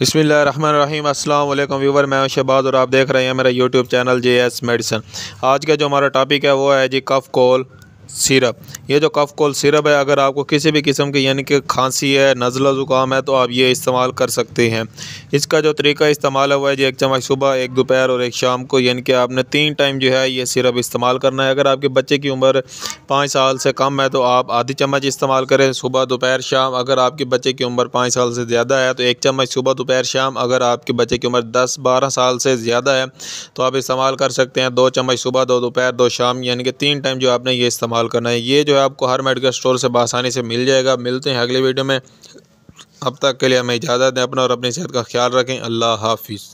बिस्मिल्लाहिर्रहमानिर्रहीम। अस्सलाम वालेकुम व्यूवर, मैं हूं शहबाज और आप देख रहे हैं मेरा यूट्यूब चैनल JS मेडिसिन। आज का जो हमारा टॉपिक है वो है जी कफ़ कोल सिरप। ये जो कफ़ कोल सिरप है, अगर आपको किसी भी किस्म की यानी कि खांसी है, नज़ला ज़ुकाम है, तो आप ये इस्तेमाल कर सकते हैं। इसका जो तरीका इस्तेमाल हुआ है जी, 1 चम्मच सुबह, 1 दोपहर और 1 शाम को, यानी कि आपने 3 टाइम जो है ये सिरप इस्तेमाल करना है। अगर आपके बच्चे की उम्र 5 साल से कम है तो आप आधी चम्मच इस्तेमाल करें सुबह, दोपहर, शाम। अगर आपके बच्चे की उम्र 5 साल से ज़्यादा है तो 1 चम्मच सुबह, दोपहर, शाम। अगर आपके बच्चे की उम्र 10-12 साल से ज़्यादा है तो आप इस्तेमाल कर सकते हैं 2 चम्मच सुबह, 2 दोपहर, 2 शाम, यानी कि 3 टाइम जो आपने ये इस्तेमाल करना है। ये जो है आपको हर मेडिकल स्टोर से आसानी से मिल जाएगा। मिलते हैं अगली वीडियो में। अब तक के लिए हमें इजाज़त दें। अपना और अपनी सेहत का ख्याल रखें। अल्लाह हाफिज़।